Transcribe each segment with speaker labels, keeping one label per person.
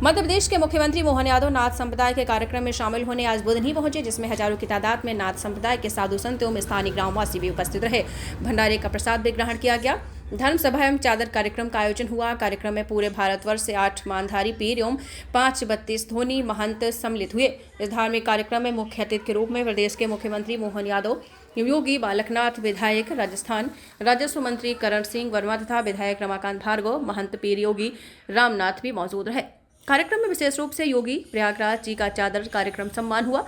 Speaker 1: मध्य प्रदेश के मुख्यमंत्री मोहन यादव नाथ संप्रदाय के कार्यक्रम में शामिल होने आज बुधनी पहुंचे, जिसमें हजारों की तादाद में नाथ संप्रदाय के साधु संत एवं स्थानीय ग्रामवासी भी उपस्थित रहे। भंडारे का प्रसाद भी ग्रहण किया गया। धर्म सभा एवं चादर कार्यक्रम का आयोजन हुआ। कार्यक्रम में पूरे भारतवर्ष से 8 मानधारी पीर एवं 5 धोनी महंत सम्मिलित हुए। इस धार्मिक कार्यक्रम में मुख्य अतिथि के रूप में प्रदेश के मुख्यमंत्री मोहन यादव, योगी बालकनाथ, विधायक राजस्थान राजस्व मंत्री करण सिंह वर्मा तथा विधायक रमाकांत भार्गव, महंत पीर योगी रामनाथ भी मौजूद रहे। कार्यक्रम में विशेष रूप से योगी प्रयागराज जी का चादर कार्यक्रम सम्मान हुआ।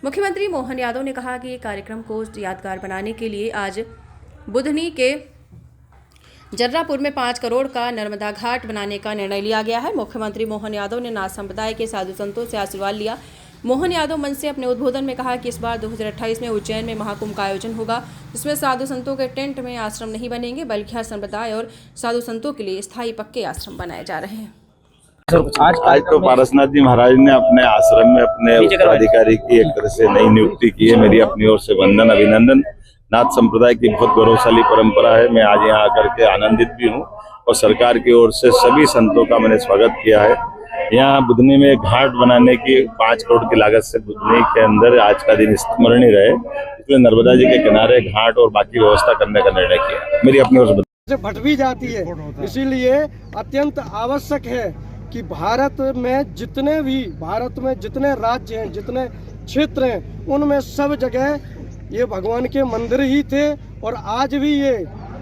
Speaker 1: मुख्यमंत्री मोहन यादव ने कहा कि कार्यक्रम को यादगार बनाने के लिए आज बुधनी के जर्रापुर में 5 करोड़ का नर्मदा घाट बनाने का निर्णय लिया गया है। मुख्यमंत्री मोहन यादव ने नाथ संप्रदाय के साधु संतों से आशीर्वाद लिया। मोहन यादव मंच से अपने उद्बोधन में कहा कि इस बार 2028 में उज्जैन में महाकुंभ का आयोजन होगा, जिसमें साधु संतों के टेंट में आश्रम नहीं बनेंगे, बल्कि हर संप्रदाय और साधु संतों के लिए स्थायी पक्के आश्रम बनाए जा रहे हैं।
Speaker 2: आज तो पारसनाथ जी महाराज ने अपने आश्रम में अपने उत्तराधिकारी की एक तरह से नई नियुक्ति की है। मेरी अपनी ओर से वंदन अभिनंदन। नाथ संप्रदाय की बहुत गौरवशाली परंपरा है। मैं आज यहाँ आकर के आनंदित भी हूँ और सरकार की ओर से सभी संतों का मैंने स्वागत किया है। यहाँ बुधनी में घाट बनाने की 5 करोड़ की लागत से बुधनी के अंदर आज का दिन स्मरणीय रहे, इसलिए नर्मदा जी के किनारे घाट और बाकी व्यवस्था करने का निर्णय किया। मेरी अपनी ओर से
Speaker 3: भट भी जाती है, इसीलिए अत्यंत आवश्यक है कि भारत में जितने राज्य हैं, जितने क्षेत्र हैं, उनमें सब जगह ये भगवान के मंदिर ही थे। और आज भी ये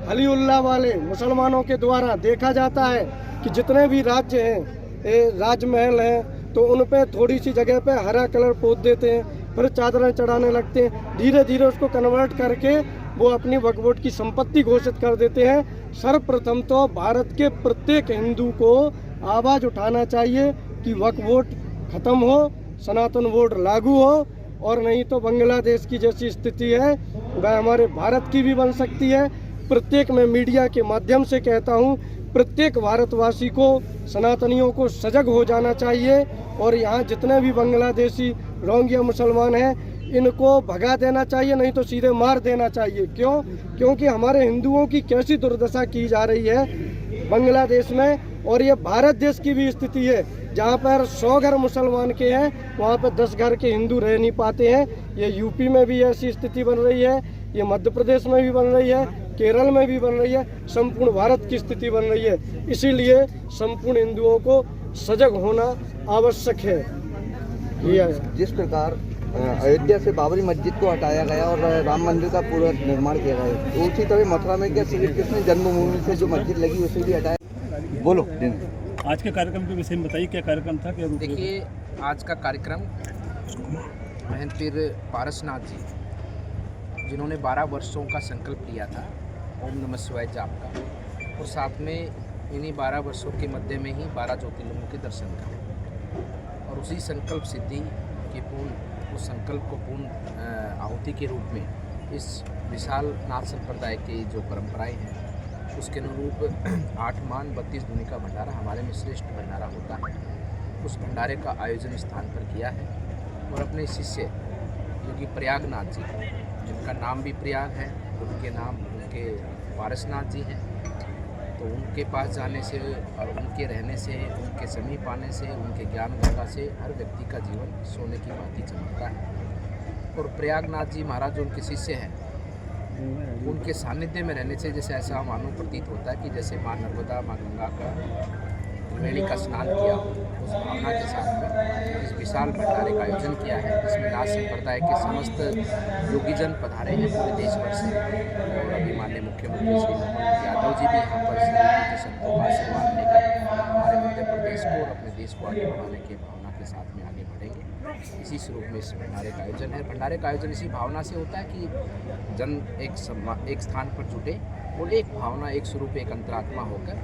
Speaker 3: अली उल्लाह वाले मुसलमानों के द्वारा देखा जाता है कि जितने भी राज्य हैं, राजमहल हैं, तो उन पे थोड़ी सी जगह पे हरा कलर पोत देते हैं, फिर चादरें चढ़ाने लगते हैं। धीरे धीरे उसको कन्वर्ट करके वो अपनी वक्फ बोर्ड की संपत्ति घोषित कर देते हैं। सर्वप्रथम तो भारत के प्रत्येक हिंदू को आवाज़ उठाना चाहिए कि वक्फ बोर्ड खत्म हो, सनातन बोर्ड लागू हो, और नहीं तो बांग्लादेश की जैसी स्थिति है वह हमारे भारत की भी बन सकती है। प्रत्येक मैं मीडिया के माध्यम से कहता हूँ, प्रत्येक भारतवासी को, सनातनियों को सजग हो जाना चाहिए और यहाँ जितने भी बांग्लादेशी रोहिंग्या मुसलमान हैं इनको भगा देना चाहिए, नहीं तो सीधे मार देना चाहिए। क्योंकि हमारे हिंदुओं की कैसी दुर्दशा की जा रही है बांग्लादेश में। और ये भारत देश की भी स्थिति है, जहाँ पर 100 घर मुसलमान के हैं वहाँ पर 10 घर के हिंदू रह नहीं पाते हैं। ये यूपी में भी ऐसी स्थिति बन रही है, ये मध्य प्रदेश में भी बन रही है, केरल में भी बन रही है, संपूर्ण भारत की स्थिति बन रही है। इसीलिए संपूर्ण हिंदुओं को सजग होना आवश्यक है।
Speaker 4: जिस प्रकार अयोध्या से बाबरी मस्जिद को हटाया गया और राम मंदिर का पूरा निर्माण किया गया, तो उसी तरह मथुरा में क्या श्री कृष्ण जन्मभूमि से जो मस्जिद लगी उसे भी हटाया। बोलो
Speaker 5: आज के कार्यक्रम के विषय में बताइए, क्या कार्यक्रम था, क्या?
Speaker 6: देखिए, आज का कार्यक्रम महंत पीर पारसनाथ जी, जिन्होंने 12 वर्षों का संकल्प लिया था ओम नमः शिवाय जाप का, और साथ में इन्हीं 12 वर्षों के मध्य में ही 12 ज्योतिर्लिंगों के दर्शन करें, और उसी संकल्प सिद्धि के उस संकल्प को पूर्ण आहुति के रूप में इस विशाल नाथ संप्रदाय की जो परंपराएं हैं उसके अनुरूप 8 मान 32 धुनी का भंडारा हमारे में श्रेष्ठ भंडारा होता है। उस भंडारे का आयोजन स्थान पर किया है और अपने शिष्य योगी प्रयागनाथ जी, जिनका नाम भी प्रयाग है, उनके नाम उनके पारसनाथ जी हैं, तो उनके पास जाने से और उनके रहने से, उनके समीप आने से, उनके ज्ञान गंगा से हर व्यक्ति का जीवन सोने की भांति चमकता है। और प्रयागनाथ जी महाराज जो उनके शिष्य हैं, उनके सानिध्य में रहने से जैसे ऐसा मानो प्रतीत होता है कि जैसे माँ नर्मदा, माँ गंगा का त्रिवेणी का स्नान किया, उस भावना के साथ में इस विशाल भंडारे का आयोजन किया है, जिसमें नाथ संप्रदाय के समस्त योगीजन पधारे हैं पूरे देश भर से। और अभी माननीय मुख्यमंत्री श्री मोहन यादव जी भी यहाँ पर श्री संतों का आशीर्वाद लेकर हमारे मध्य प्रदेश को और अपने देश को आगे बढ़ाने की भावना के साथ में आगे बढ़ेंगे। इसी स्वरूप में इस भंडारे का आयोजन है। भंडारे का आयोजन इसी भावना से होता है कि जन एक स्थान पर जुटे और एक भावना, एक स्वरूप, एक अंतरात्मा होकर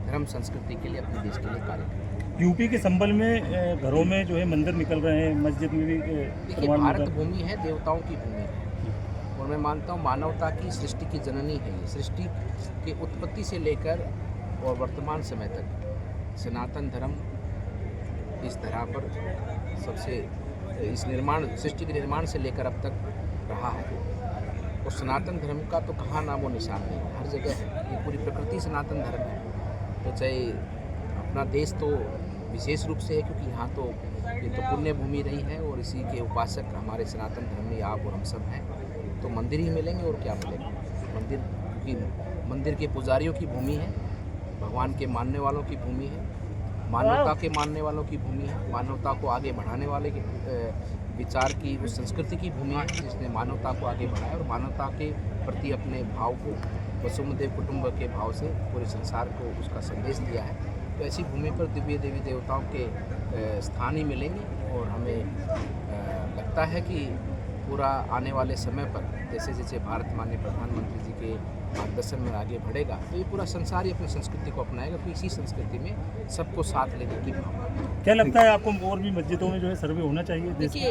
Speaker 6: धर्म संस्कृति के लिए, अपने देश के लिए कार्य करें।
Speaker 5: यूपी के संबल में घरों में जो है मंदिर निकल रहे हैं, मस्जिद में भी।
Speaker 6: देखिए, भारत भूमि है, देवताओं की भूमि है, और मैं मानता हूँ मानवता की सृष्टि की जननी है। सृष्टि की उत्पत्ति से लेकर और वर्तमान समय तक सनातन धर्म इस धरा पर सबसे इस सृष्टि के निर्माण से लेकर अब तक रहा है। और सनातन धर्म का तो कहाँ नाम वो निशान नहीं, हर जगह है। ये पूरी प्रकृति सनातन धर्म है। तो चाहे अपना देश तो विशेष रूप से है क्योंकि यहाँ तो ये तो पुण्य भूमि रही है और इसी के उपासक हमारे सनातन धर्म में आप और हम सब हैं, तो मंदिर ही मिलेंगे और क्या मिलेगा। मंदिर क्योंकि मंदिर के पुजारियों की भूमि है, भगवान के मानने वालों की भूमि है, मानवता के मानने वालों की भूमि है, मानवता को आगे बढ़ाने वाले के विचार की उस संस्कृति की भूमि है जिसने मानवता को आगे बढ़ाया और मानवता के प्रति अपने भाव को वसुमदेव कुटुंब के भाव से पूरे संसार को उसका संदेश दिया है। तो ऐसी भूमि पर दिव्य देवी देवताओं के स्थान ही मिलेंगे और हमें लगता है कि पूरा आने वाले समय पर जैसे जैसे भारत माननीय प्रधानमंत्री जी के मार्गदर्शन में आगे बढ़ेगा तो ये पूरा संसार ही अपनी संस्कृति को अपनाएगा, तो इसी संस्कृति में सबको साथ लेने की भावना।
Speaker 5: क्या लगता है आपको और भी मस्जिदों में जो है सर्वे होना चाहिए?
Speaker 6: देखिए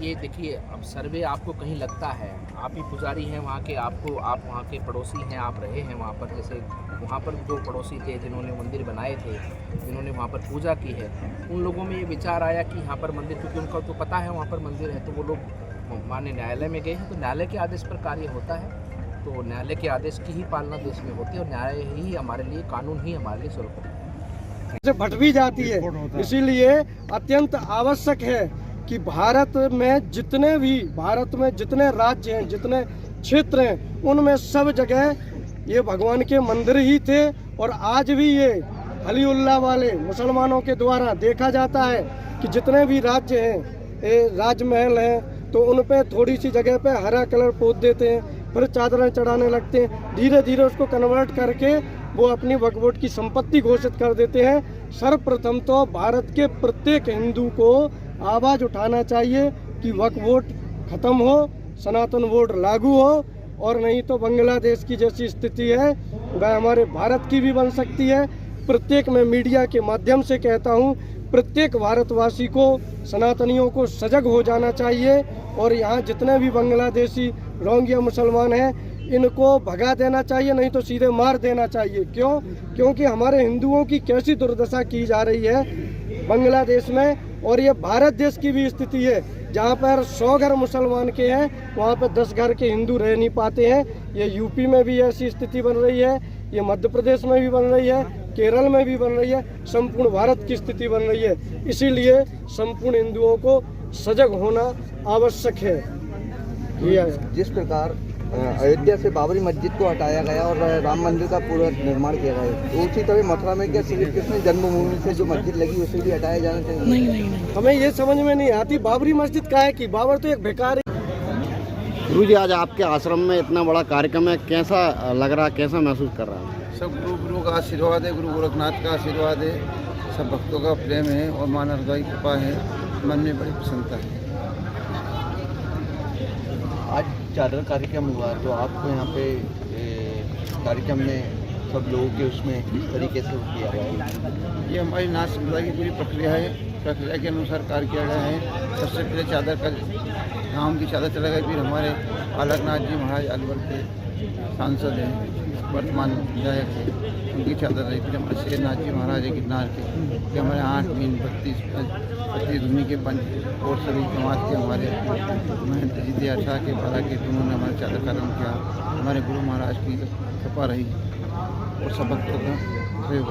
Speaker 6: ये देखिए, अब सर्वे आपको कहीं लगता है, आप ही पुजारी हैं वहाँ के, आप वहाँ के पड़ोसी हैं, आप रहे हैं वहाँ पर, जैसे वहाँ पर जो पड़ोसी थे जिन्होंने मंदिर बनाए थे, जिन्होंने वहाँ पर पूजा की है, उन लोगों में ये विचार आया कि यहाँ पर मंदिर, क्योंकि उनका तो पता है वहाँ पर मंदिर है, तो वो लोग माननीय न्यायालय में गए हैं, तो न्यायालय के आदेश पर कार्य होता है, तो न्यायालय के आदेश की ही पालना देश में होती है और न्याय ही हमारे लिए, कानून ही हमारे लिए सर्वोपरि
Speaker 3: से भट भी जाती है। इसीलिए अत्यंत आवश्यक है कि भारत में जितने राज्य हैं, जितने क्षेत्र हैं, उनमें सब जगह ये भगवान के मंदिर ही थे और आज भी ये अलीउल्लाह वाले मुसलमानों के द्वारा देखा जाता है कि जितने भी राज्य हैं, राजमहल हैं, तो उन पे थोड़ी सी जगह पे हरा कलर पोत देते हैं, फिर चादरें चढ़ाने लगते हैं, धीरे धीरे उसको कन्वर्ट करके वो अपनी वक्फ बोर्ड की संपत्ति घोषित कर देते हैं। सर्वप्रथम तो भारत के प्रत्येक हिंदू को आवाज़ उठाना चाहिए कि वक्फ बोर्ड खत्म हो, सनातन बोर्ड लागू हो, और नहीं तो बांग्लादेश की जैसी स्थिति है वह हमारे भारत की भी बन सकती है। प्रत्येक मैं मीडिया के माध्यम से कहता हूँ, प्रत्येक भारतवासी को, सनातनियों को सजग हो जाना चाहिए और यहाँ जितने भी बांग्लादेशी रोहिंग्या मुसलमान हैं इनको भगा देना चाहिए, नहीं तो सीधे मार देना चाहिए। क्यों? क्योंकि हमारे हिंदुओं की कैसी दुर्दशा की जा रही है बांग्लादेश में, और ये भारत देश की भी स्थिति है, जहाँ पर 100 घर मुसलमान के हैं वहाँ पर 10 घर के हिंदू रह नहीं पाते हैं। ये यूपी में भी ऐसी स्थिति बन रही है, ये मध्य प्रदेश में भी बन रही है, केरल में भी बन रही है, संपूर्ण भारत की स्थिति बन रही है। इसीलिए संपूर्ण हिंदुओं को सजग होना आवश्यक है।
Speaker 4: जिस प्रकार अयोध्या से बाबरी मस्जिद को हटाया गया और राम मंदिर का पूरा निर्माण किया गया है, तो उसी तरह मथुरा में क्या श्री कृष्ण जन्मभूमि से जो मस्जिद लगी उसे भी हटाया जाना चाहिए?
Speaker 3: नहीं, हमें ये समझ में नहीं आती बाबरी मस्जिद का है कि बाबर तो एक भिखारी।
Speaker 7: गुरु जी, आज आपके आश्रम में इतना बड़ा कार्यक्रम है, कैसा लग रहा है, कैसा महसूस कर रहा है?
Speaker 8: सब गुरु का आशीर्वाद है, गुरु गोरखनाथ का आशीर्वाद है, सब भक्तों का प्रेम है और मां नर्मदा की कृपा है, मन में बड़ी प्रसन्नता है।
Speaker 4: आज चादर कार्यक्रम हुआ तो आपको यहाँ पे कार्यक्रम में सब लोगों के उसमें किस तरीके से किया गया है?
Speaker 8: ये हमारी नाथ संप्रदाय की पूरी प्रक्रिया है, प्रक्रिया के अनुसार कार्य किया गया है। सबसे पहले चादर का राम की चादर चला गया, फिर हमारे अलकनाथ जी महाराज अलवर के सांसद हैं, वर्तमान विधायक है, उनकी चादर रही। फिर हमारे शेरनाथ जी महाराज है गिरनार के, कि हमारे 8 मीन 32 धुनी के पंच और सभी समाज के हमारे महंत जी थे 18 के 12 के, उन्होंने हमारे चादर का रंग किया। हमारे गुरु महाराज की कृपा रही और सब भक्तों का सहयोग।